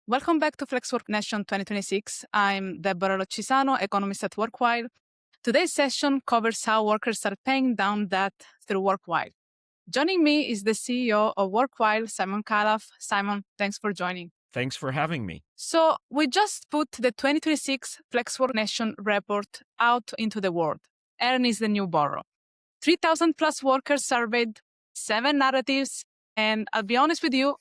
Welcome back to Flexwork Nation 2026. I'm Debora Loccisano, economist at WorkWhile. Today's session covers how workers are paying down debt through WorkWhile. Joining me is the CEO of WorkWhile, Simon Khalaf. Simon, thanks for joining. Thanks for having me. So we just put the 2026 Flexwork Nation report out into the world. Earn is the new borrow. 3,000 plus workers surveyed, 7 narratives, and I'll be honest with you,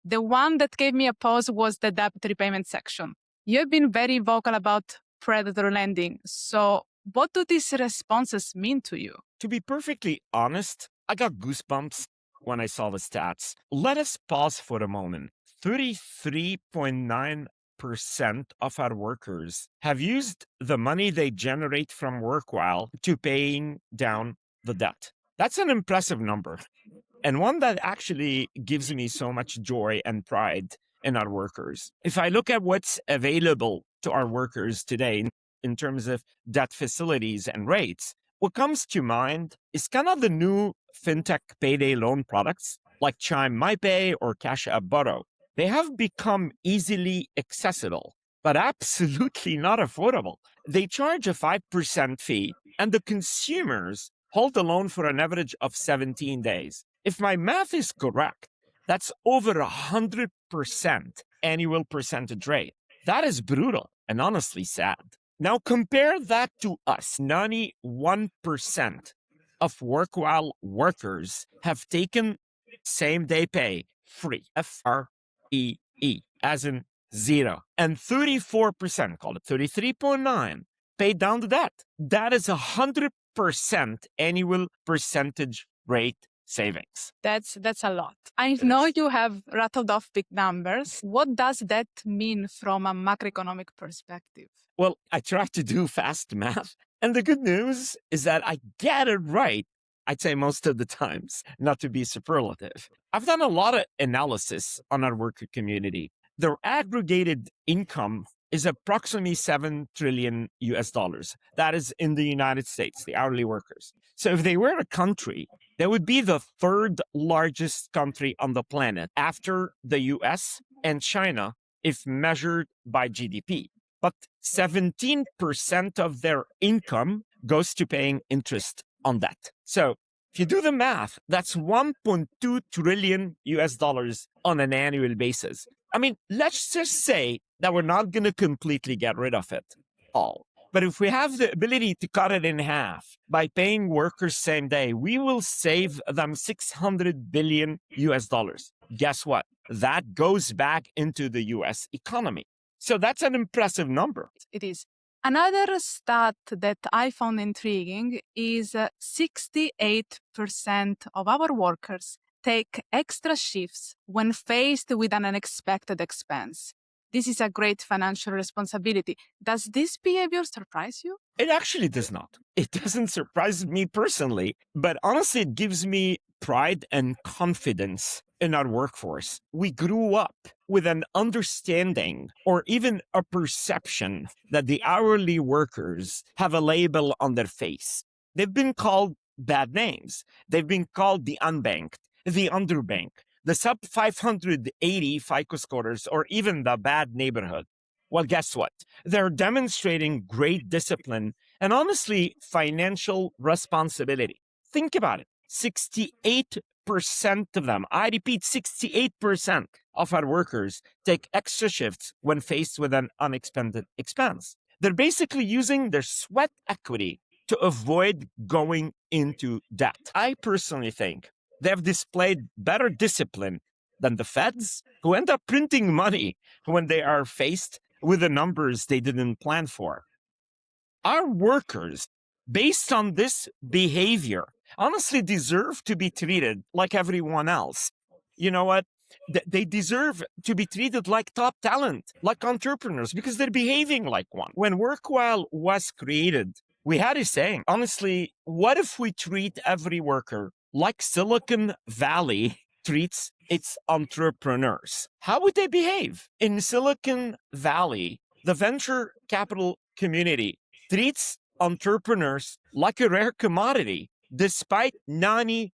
the one that gave me a pause was the debt repayment section. You've been very vocal about predatory lending. So what do these responses mean to you? To be perfectly honest, I got goosebumps when I saw the stats. Let us pause for a moment. 33.9% of our workers have used the money they generate from WorkWhile to paying down the debt. That's an impressive number, and one that actually gives me so much joy and pride in our workers. If I look at what's available to our workers today in terms of debt facilities and rates, what comes to mind is kind of the new fintech payday loan products like Chime MyPay or Cash App Borrow. They have become easily accessible, but absolutely not affordable. They charge a 5% fee, and the consumers hold the loan for an average of 17 days. If my math is correct, that's over 100% annual percentage rate. That is brutal and honestly sad. Now compare that to us. 91% of WorkWhile workers have taken same-day pay free, F-R-E-E, as in zero. And 34%, call it 33.9, paid down the debt. That is 100% annual percentage rate savings. That's a lot. I know you have rattled off big numbers. What does that mean from a macroeconomic perspective? Well, I try to do fast math, and the good news is that I get it right, I'd say most of the times, not to be superlative. I've done a lot of analysis on our worker community. Their aggregated income is approximately 7 trillion US dollars. That is in the United States, the hourly workers. So if they were a country, they would be the third largest country on the planet after the US and China if measured by GDP. But 17% of their income goes to paying interest on that. So if you do the math, that's 1.2 trillion US dollars on an annual basis. I mean, let's just say that we're not going to completely get rid of it all. But if we have the ability to cut it in half by paying workers same day, we will save them 600 billion US dollars. Guess what? That goes back into the US economy. So that's an impressive number. It is. Another stat that I found intriguing is 68% of our workers take extra shifts when faced with an unexpected expense. This is a great financial responsibility. Does this behavior surprise you? It actually does not. It doesn't surprise me personally, but honestly, it gives me pride and confidence in our workforce. We grew up with an understanding or even a perception that the hourly workers have a label on their face. They've been called bad names. They've been called the unbanked, the underbanked, the sub 580 FICO scorers, or even the bad neighborhood. Well, guess what? They're demonstrating great discipline and honestly, financial responsibility. Think about it. 68% of them, I repeat, 68% of our workers take extra shifts when faced with an unexpected expense. They're basically using their sweat equity to avoid going into debt. I personally think they've displayed better discipline than the feds, who end up printing money when they are faced with the numbers they didn't plan for. Our workers, based on this behavior, honestly deserve to be treated like everyone else. You know what? They deserve to be treated like top talent, like entrepreneurs, because they're behaving like one. When WorkWhile was created, we had a saying, honestly, what if we treat every worker like Silicon Valley treats its entrepreneurs? How would they behave? In Silicon Valley, the venture capital community treats entrepreneurs like a rare commodity, despite 96%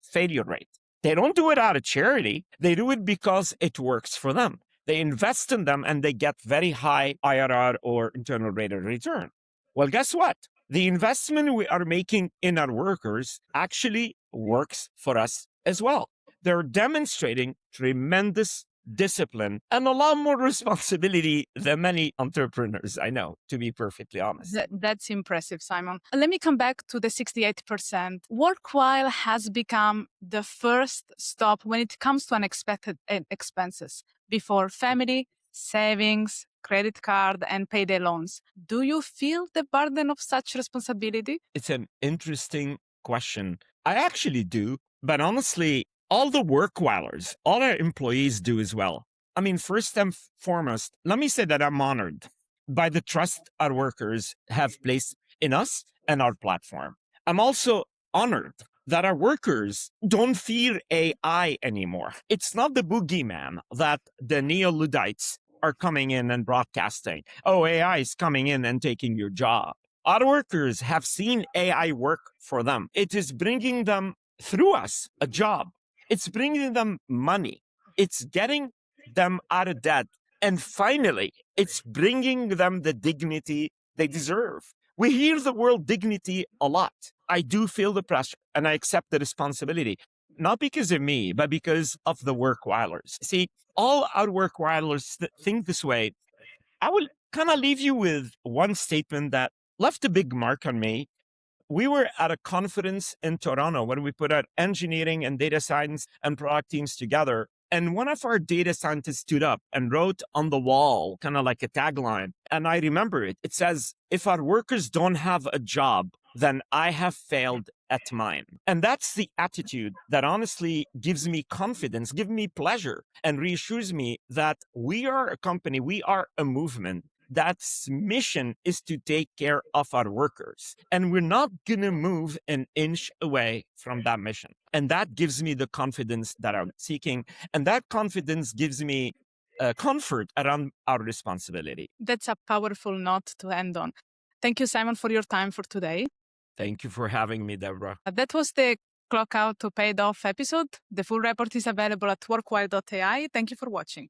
failure rate. They don't do it out of charity. They do it because it works for them. They invest in them and they get very high IRR or internal rate of return. Well, guess what? The investment we are making in our workers actually works for us as well. They're demonstrating tremendous discipline and a lot more responsibility than many entrepreneurs I know, to be perfectly honest. That's impressive, Simon. Let me come back to the 68%. WorkWhile has become the first stop when it comes to unexpected expenses before family, savings, credit card, and payday loans. Do you feel the burden of such responsibility? It's an interesting question. I actually do, but honestly, all the workwhilers, all our employees do as well. I mean, first and foremost, let me say that I'm honored by the trust our workers have placed in us and our platform. I'm also honored that our workers don't fear AI anymore. It's not the boogeyman that the neo-Luddites are coming in and broadcasting. Oh, AI is coming in and taking your job. Our workers have seen AI work for them. It is bringing them through us a job. It's bringing them money. It's getting them out of debt. And finally, it's bringing them the dignity they deserve. We hear the word dignity a lot. I do feel the pressure and I accept the responsibility, not because of me, but because of the workwhilers. See, all our workwhilers think this way. I will kind of leave you with one statement that left a big mark on me. We were at a conference in Toronto when we put our engineering and data science and product teams together. And one of our data scientists stood up and wrote on the wall, kind of like a tagline. And I remember it. It says, if our workers don't have a job, then I have failed at mine. And that's the attitude that honestly gives me confidence, gives me pleasure, and reassures me that we are a company, we are a movement that's mission is to take care of our workers. And we're not going to move an inch away from that mission. And that gives me the confidence that I'm seeking. And that confidence gives me comfort around our responsibility. That's a powerful note to end on. Thank you, Simon, for your time for today. Thank you for having me, Debora. That was the Clock Out to Paid Off episode. The full report is available at workwhile.ai. Thank you for watching.